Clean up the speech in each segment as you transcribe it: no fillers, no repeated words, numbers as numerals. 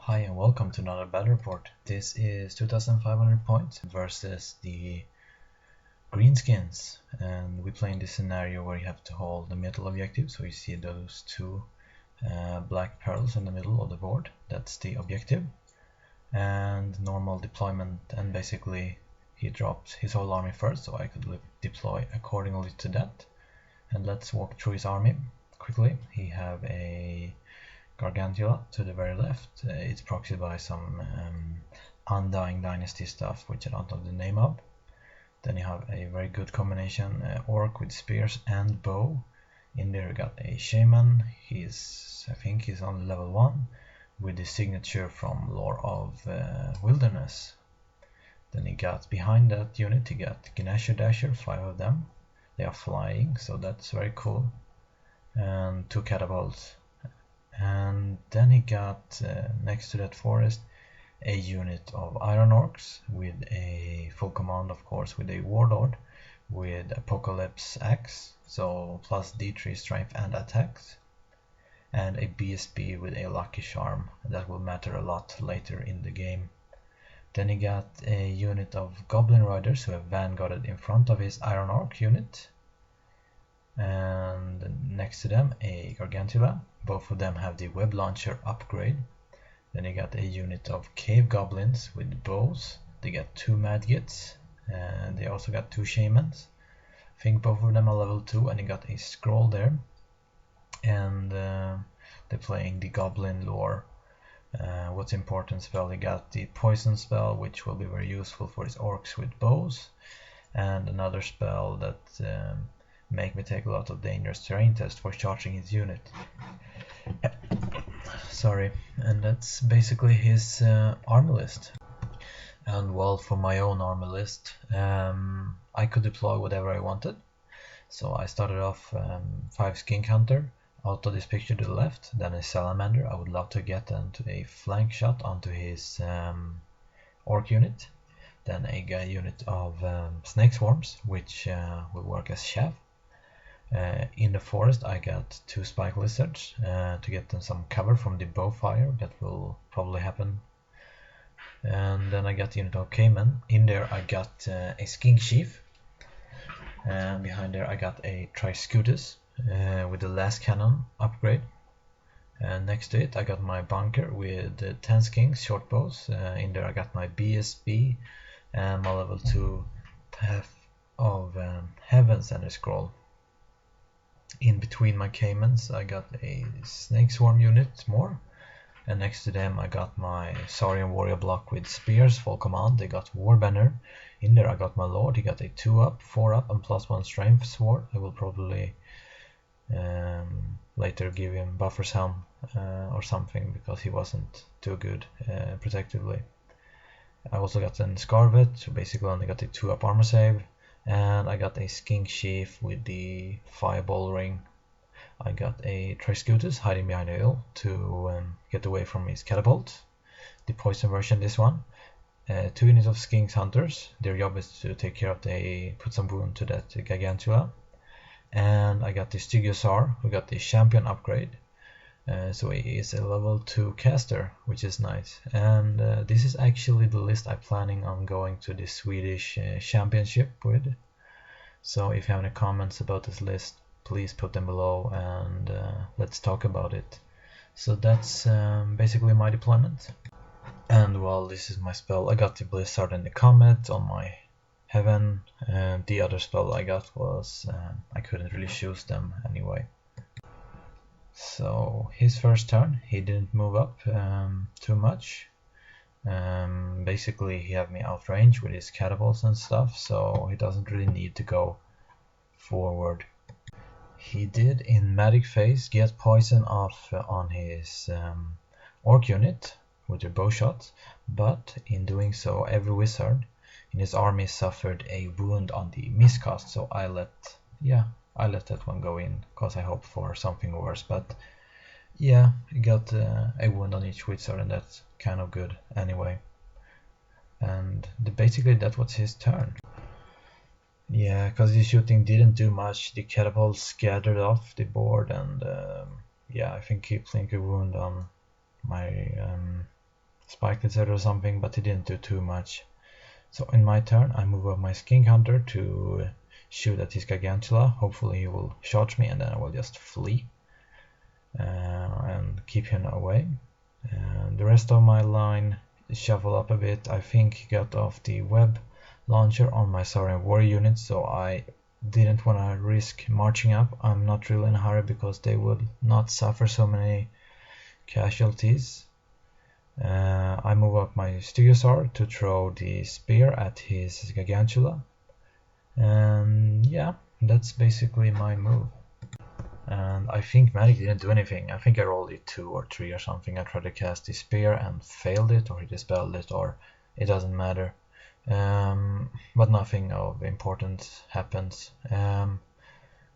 Hi and welcome to another battle report. This is 2500 points versus the greenskins, and we play in this scenario where you have to hold the middle objective. So you see those two black pearls in the middle of the board. That's the objective, and normal deployment, and basically he dropped his whole army first, so I could deploy accordingly to that. And let's walk through his army quickly. He have a Gargantula to the very left. It's proxied by some Undying Dynasty stuff, which I don't know the name of. Then you have a very good combination Orc with spears and bow. In there you got a Shaman. I think he's on level 1 with the signature from Lore of Wilderness. Then he got behind that unit, he got Gnasher Dasher, 5 of them. They are flying, so that's very cool. And 2 catapults. And then he got next to that forest a unit of Iron Orcs with a full command, of course, with a Warlord with Apocalypse Axe, so plus D3 strength and attacks, and a BSB with a Lucky Charm. That will matter a lot later in the game. Then he got a unit of Goblin Riders who have vanguarded in front of his Iron Orc unit, and next to them a Gargantula. Both of them have the web launcher upgrade. Then you got a unit of cave goblins with bows. They got 2 Madgets, and they also got 2 shamans. I think both of them are level 2, and you got a scroll there. And they're playing the goblin lore. What's important spell? They got the poison spell, which will be very useful for his orcs with bows, and another spell that make me take a lot of dangerous terrain test for charging his unit. Sorry, and that's basically his army list. And well, for my own army list, I could deploy whatever I wanted. So I started off 5 Skink Hunter out of this picture to the left, then a Salamander. I would love to get into a flank shot onto his Orc unit. Then a unit of Snake Swarms, which will work as chaff. In the forest I got 2 Spike Lizards to get them some cover from the bow fire. That will probably happen. And then I got the unit of Cayman. In there I got a Skink Chief, and behind there I got a Triscutus with the last cannon upgrade. And next to it I got my bunker with 10 skinks, short bows. In there I got my BSB and my level 2 Path of Heavens and a scroll. In between my Caymans I got a Snake Swarm unit more, and next to them I got my Saurian warrior block with spears, full command. They got Warbanner. In there I got my Lord. He got a 2-up, 4-up and +1 strength sword. I will probably later give him Buffer's Helm or something, because he wasn't too good protectively. I also got an Scarvet, so basically only got a 2-up armor save. And I got a Skink Chief with the Fireball Ring. I got a Triscutus hiding behind a hill to get away from his catapult. The poison version, this one. 2 units of Skink Hunters. Their job is to take care of put some wound to that Gargantula. And I got the Stygiosar, who got the champion upgrade. So he is a level 2 caster, which is nice. And this is actually the list I'm planning on going to the Swedish championship with. So if you have any comments about this list, please put them below, and let's talk about it. So that's basically my deployment. And well, this is my spell. I got the Blizzard and the Comet on my Heaven, and the other spell I got was I couldn't really choose them anyway. So his first turn, he didn't move up too much. Basically he had me out range with his catapults and stuff, so he doesn't really need to go forward. He did in Magic Phase get poison off on his Orc unit with their bow shots, but in doing so every wizard in his army suffered a wound on the miscast, so I let that one go in, because I hoped for something worse. But yeah, he got a wound on each wizard, and that's kind of good anyway. And basically that was his turn. Yeah, because his shooting didn't do much. The catapults scattered off the board, and yeah, I think he blinked a wound on my spike lizard or something, but he didn't do too much. So in my turn, I move up my skink hunter to shoot at his gargantula. Hopefully he will charge me, and then I will just flee and keep him away. And the rest of my line shuffle up a bit. I think he got off the web launcher on my Saurian warrior unit, so I didn't want to risk marching up. I'm not really in a hurry because they would not suffer so many casualties. I move up my Stegosaur to throw the spear at his gargantula, and yeah, that's basically my move. And I think Magic didn't do anything. I think I rolled a 2 or 3 or something. I tried to cast the spear and failed it, or he dispelled it, or it doesn't matter. But nothing of importance happens.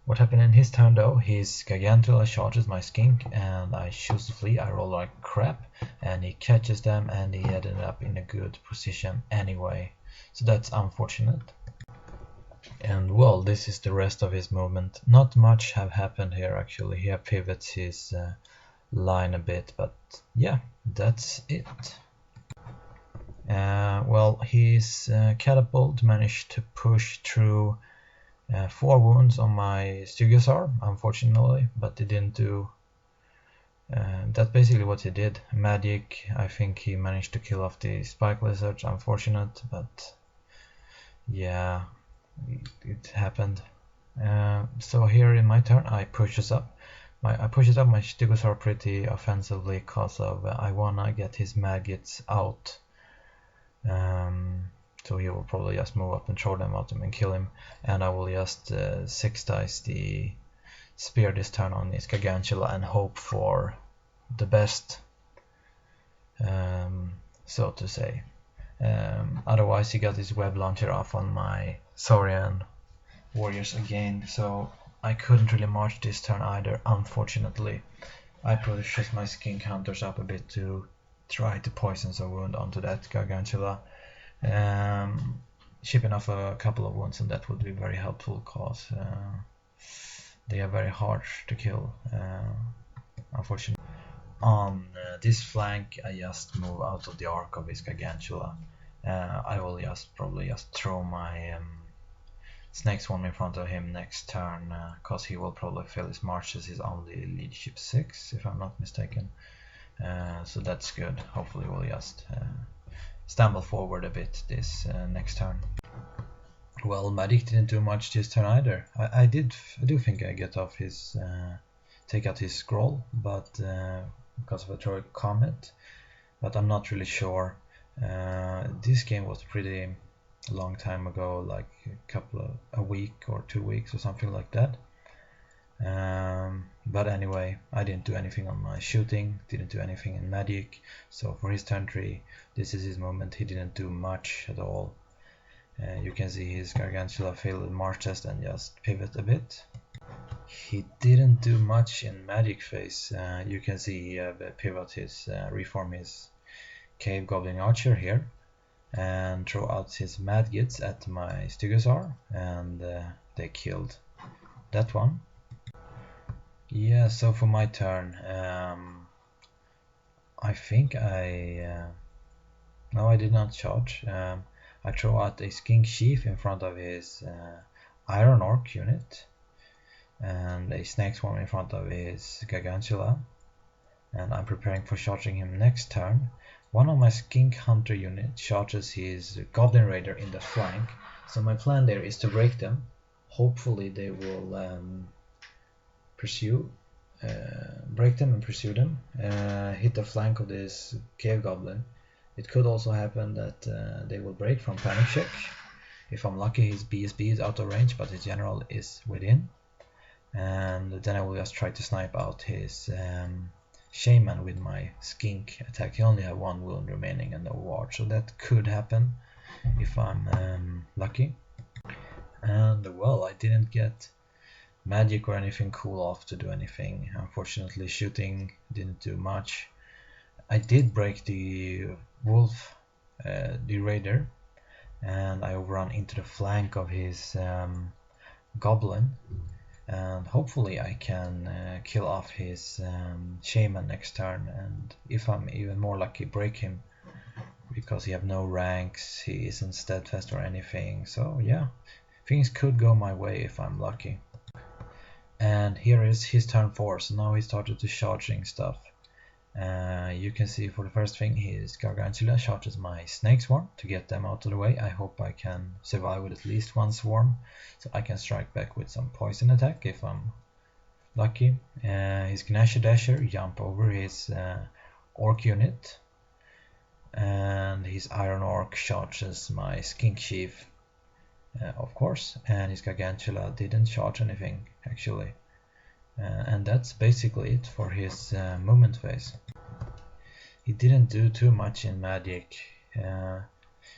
What happened in his turn though, his Gargantula charges my skink and I choose to flee. I roll like crap and he catches them and he ended up in a good position anyway. So that's unfortunate. And well, this is the rest of his movement. Not much have happened here actually. He pivots his line a bit, but yeah, that's it. Well, his catapult managed to push through 4 wounds on my Stegosaur, unfortunately, but it didn't do. That's basically what he did. Magic, I think he managed to kill off the spike lizards, unfortunate, but yeah, it happened. So here in my turn, I pushes up my Stegosaur pretty offensively because of I wanna get his maggots out. So he will probably just move up and throw them at him and kill him, and I will just 6 dice the spear this turn on his Gargantula and hope for the best, so to say. Otherwise he got his web launcher off on my Saurian warriors again, so I couldn't really march this turn either, unfortunately. I pushed my skink hunters up a bit to try to poison some wound onto that Gargantula. Chipping off a couple of wounds, and that would be very helpful because they are very hard to kill, unfortunately. On this flank, I just move out of the arc of his Gargantula. I will probably just throw my Snake Swarm in front of him next turn, because he will probably fail his marches. He's only leadership 6, if I'm not mistaken. So that's good. Hopefully we'll just stumble forward a bit this next turn. Well, Magic didn't do much this turn either. I do think I get off his take out his scroll, but because of a Troic Comet, but I'm not really sure. This game was pretty long time ago, like a week or 2 weeks or something like that. But anyway, I didn't do anything on my shooting, didn't do anything in Magic, so for his turn 3, this is his moment. He didn't do much at all. You can see his Gargantula failed the march test and just pivot a bit. He didn't do much in Magic phase. You can see he pivot his, reform his Cave Goblin Archer here and throw out his Maggots at my Stegosaur, and they killed that one. Yeah, so for my turn, I think no, I did not charge. I throw out a Skink Chief in front of his Iron Orc unit and a Snake Swarm in front of his Gargantula, and I'm preparing for charging him next turn. One of my Skink Hunter unit charges his Goblin Raider in the flank, so my plan there is to break them. Hopefully they will break them and pursue them, hit the flank of this Cave Goblin. It could also happen that they will break from Panic Check. If I'm lucky, his BSB is out of range, but his general is within. And then I will just try to snipe out his Shaman with my Skink attack. He only have 1 wound remaining and no ward, so that could happen if I'm lucky. And well, I didn't get Magic or anything cool off to do anything. Unfortunately, shooting didn't do much. I did break the Wolf, the Raider, and I overrun into the flank of his Goblin, and hopefully I can kill off his Shaman next turn, and if I'm even more lucky, break him because he have no ranks, he isn't steadfast or anything, so yeah, things could go my way if I'm lucky. And here is his turn 4, so now he started to charging stuff. You can see for the first thing his Gargantula charges my Snake Swarm to get them out of the way. I hope I can survive with at least one swarm, so I can strike back with some poison attack if I'm lucky. His Gnasher Dasher jump over his Orc unit, and his Iron Orc charges my Skink Chief, of course, and his Gargantula didn't charge anything actually. And that's basically it for his movement phase. He didn't do too much in magic.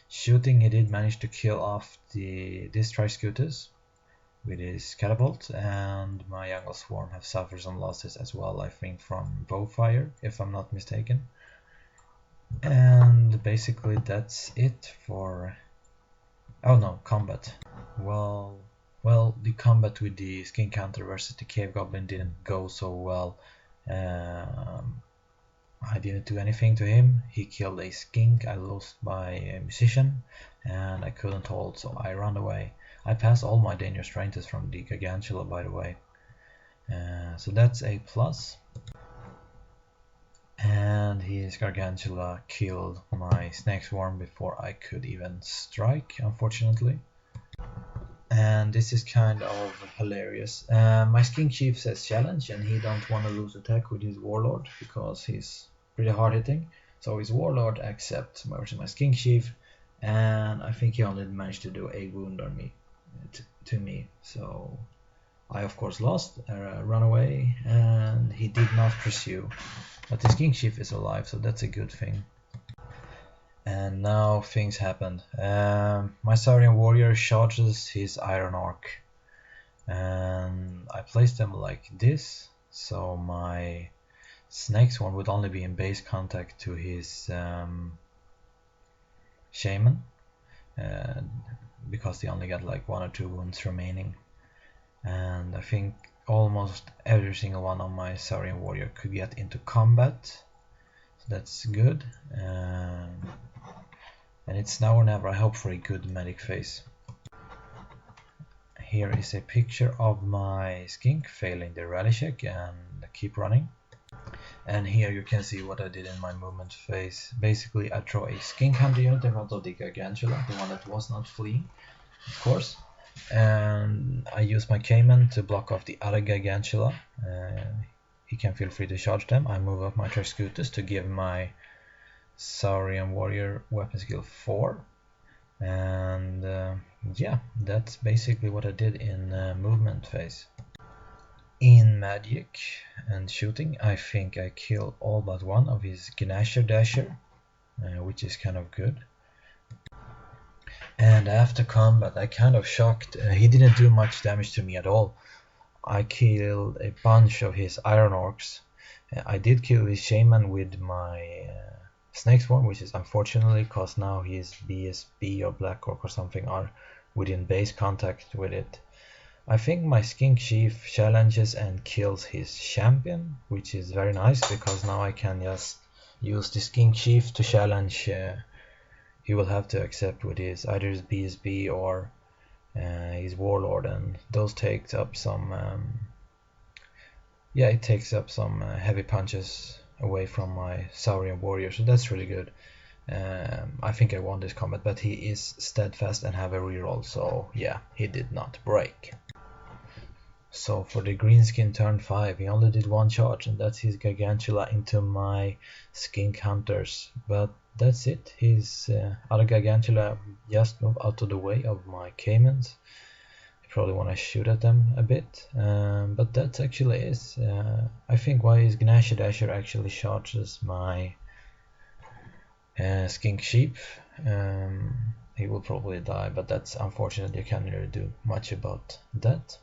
Shooting, he did manage to kill off this Tri-Scutus with his catapult, and my Jungle Swarm have suffered some losses as well, I think from bow fire, if I'm not mistaken. And basically that's it for... oh no, combat. Well, the combat with the Skink Hunter versus the Cave Goblin didn't go so well. I didn't do anything to him. He killed a skink, I lost my musician, and I couldn't hold, so I ran away. I passed all my dangerous strength tests from the Gargantula, by the way. So that's a plus. And his Gargantula killed my Snake Swarm before I could even strike, unfortunately. And this is kind of hilarious. My Skink Chief says challenge, and he don't want to lose attack with his Warlord because he's pretty hard hitting. So his Warlord accepts versus my Skink Chief, and I think he only managed to do a wound on me, to me. So I of course lost, run away, and he did not pursue. But the Skink Chief is alive, so that's a good thing. And now things happened. My Saurian warrior charges his Iron Orc, and I placed them like this, so my Snake Swarm would only be in base contact to his Shaman, because they only got like 1 or 2 wounds remaining. And I think almost every single one of my Saurian warrior could get into combat, so that's good. And it's now or never. I hope for a good medic phase. Here is a picture of my skink failing the rally check and keep running. And here you can see what I did in my movement phase. Basically, I throw a skink hunter unit in front of the Gargantula, the one that was not fleeing, of course. And I use my Cayman to block off the other Gargantula. He can feel free to charge them. I move up my Tri-Scutus to give my Saurian warrior weapon skill 4. And yeah, that's basically what I did in movement phase. In magic and shooting, I think I kill all but one of his Gnasher Dasher, which is kind of good. And after combat, I kind of shocked. He didn't do much damage to me at all. I killed a bunch of his Iron Orcs. I did kill his Shaman with my Snake Swarm, which is unfortunately because now his BSB or Black Orc or something are within base contact with it. I think my Skink Chief challenges and kills his champion, which is very nice because now I can just use the Skink Chief to challenge. He will have to accept with his either his BSB or his Warlord, and those takes up some yeah, it takes up some heavy punches away from my Saurian warrior, so that's really good. I think I won this combat, but he is steadfast and have a reroll, so yeah, he did not break. So for the Greenskin turn 5, he only did 1 charge, and that's his Gargantula into my Skink Hunters. But that's it. His other Gargantula just moved out of the way of my Caymans. I probably want to shoot at them a bit, but that actually is. I think why his Gnasher Dasher actually charges my Skink Sheep. He will probably die, but that's unfortunate. You can't really do much about that.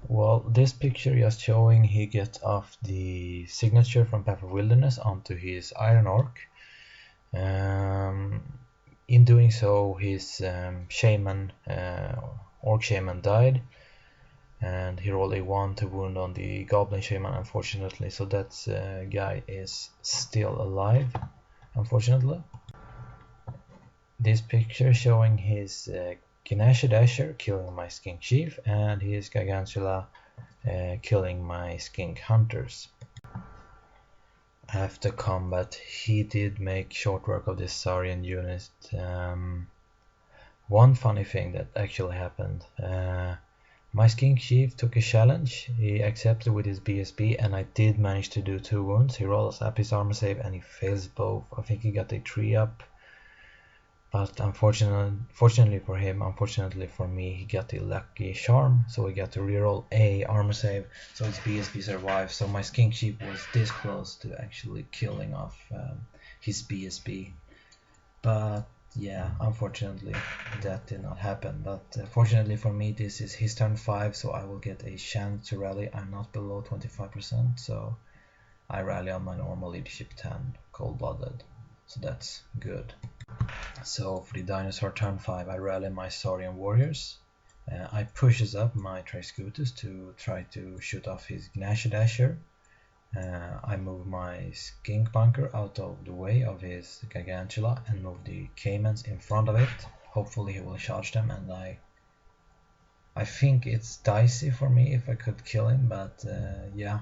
Well, this picture just showing he gets off the signature from Path of Wilderness onto his Iron Orc. In doing so, his Shaman, Orc Shaman died, and he rolled a 1 to wound on the Goblin Shaman, unfortunately, so that guy is still alive, unfortunately. this picture showing his Ganesha Dasher killing my Skink Chief and his Gargantula killing my Skink Hunters. After combat, he did make short work of this Saurian unit. One funny thing that actually happened. My Skink Chief took a challenge, he accepted with his BSB, and I did manage to do 2 wounds. He rolls up his armor save and he fails both. I think he got a 3 up, but fortunately for him, unfortunately for me, he got a lucky charm, so he got to reroll a armor save, so his BSB survived. So my Skink Chief was this close to actually killing off his BSB, but yeah, unfortunately that did not happen. But fortunately for me, this is his turn 5, so I will get a chance to rally. I'm not below 25%, so I rally on my normal leadership 10 cold-blooded, so that's good. So for the dinosaur turn 5, I rally my Saurian warriors. I pushes up my Triscutus to try to shoot off his Ganesha Dasher. I move my Skink Bunker out of the way of his Gargantula and move the Caimans in front of it. Hopefully he will charge them, and I think it's dicey for me if I could kill him, but yeah,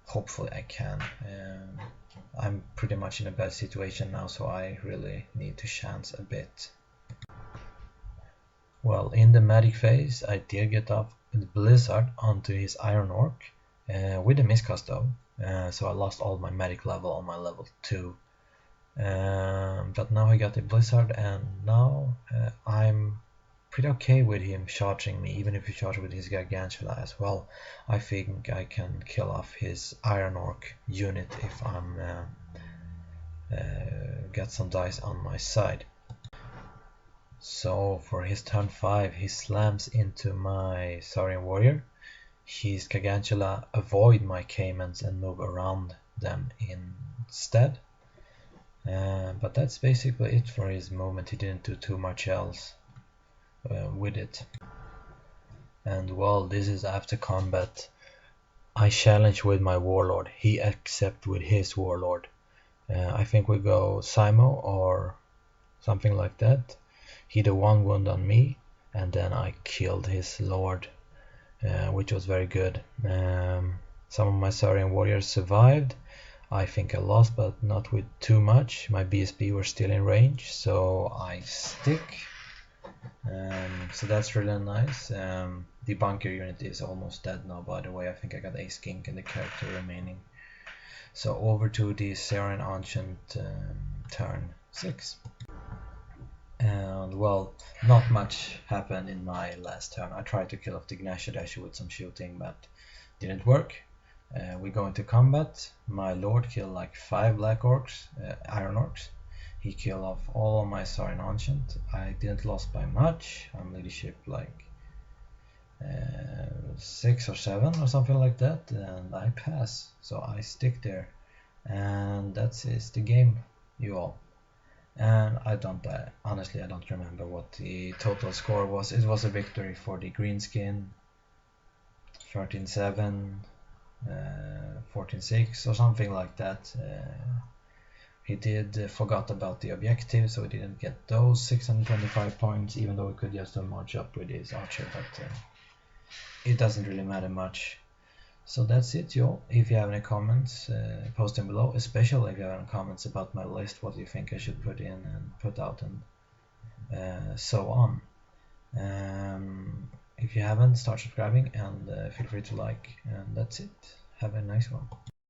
hopefully I can. I'm pretty much in a bad situation now, so I really need to chance a bit. Well, in the medic phase, I did get off the Blizzard onto his Iron Orc. With a miscast though, so I lost all my medic level on my level 2. But now I got the Blizzard, and now I'm pretty okay with him charging me, even if he charges with his Gargantula as well. I think I can kill off his Iron Orc unit if I'm got some dice on my side. So for his turn 5, he slams into my Saurian warrior. His Gargantula avoid my Caimans and move around them instead. But that's basically it for his movement. He didn't do too much else with it. And well, this is after combat. I challenge with my warlord. He accept with his warlord. I think we go Simo or something like that. He did 1 wound on me, and then I killed his lord. Which was very good. Some of my Saurian warriors survived. I think I lost, but not with too much. My BSB were still in range, so I stick. So that's really nice. The bunker unit is almost dead now, by the way. I think I got a skink and the character remaining. So over to the Saurian Ancient turn 6. And well, not much happened in my last turn. I tried to kill off the Ganesha Dasher with some shooting, but didn't work. We go into combat. My lord killed like 5 black orcs, iron orcs. He killed off all of my Saurian Ancient. I didn't lose by much. I'm leadership like 6 or 7 or something like that, and I pass. So I stick there, and that's the game, you all. And honestly I don't remember what the total score was. It was a victory for the greenskin, 13-7, 14-6 or something like that. He did forgot about the objective, so he didn't get those 625 points, even though he could just march up with his archer, but it doesn't really matter much. So that's it, y'all. If you have any comments, post them below, especially if you have any comments about my list, what you think I should put in and put out, and so on. If you haven't, start subscribing, and feel free to like, and that's it. Have a nice one.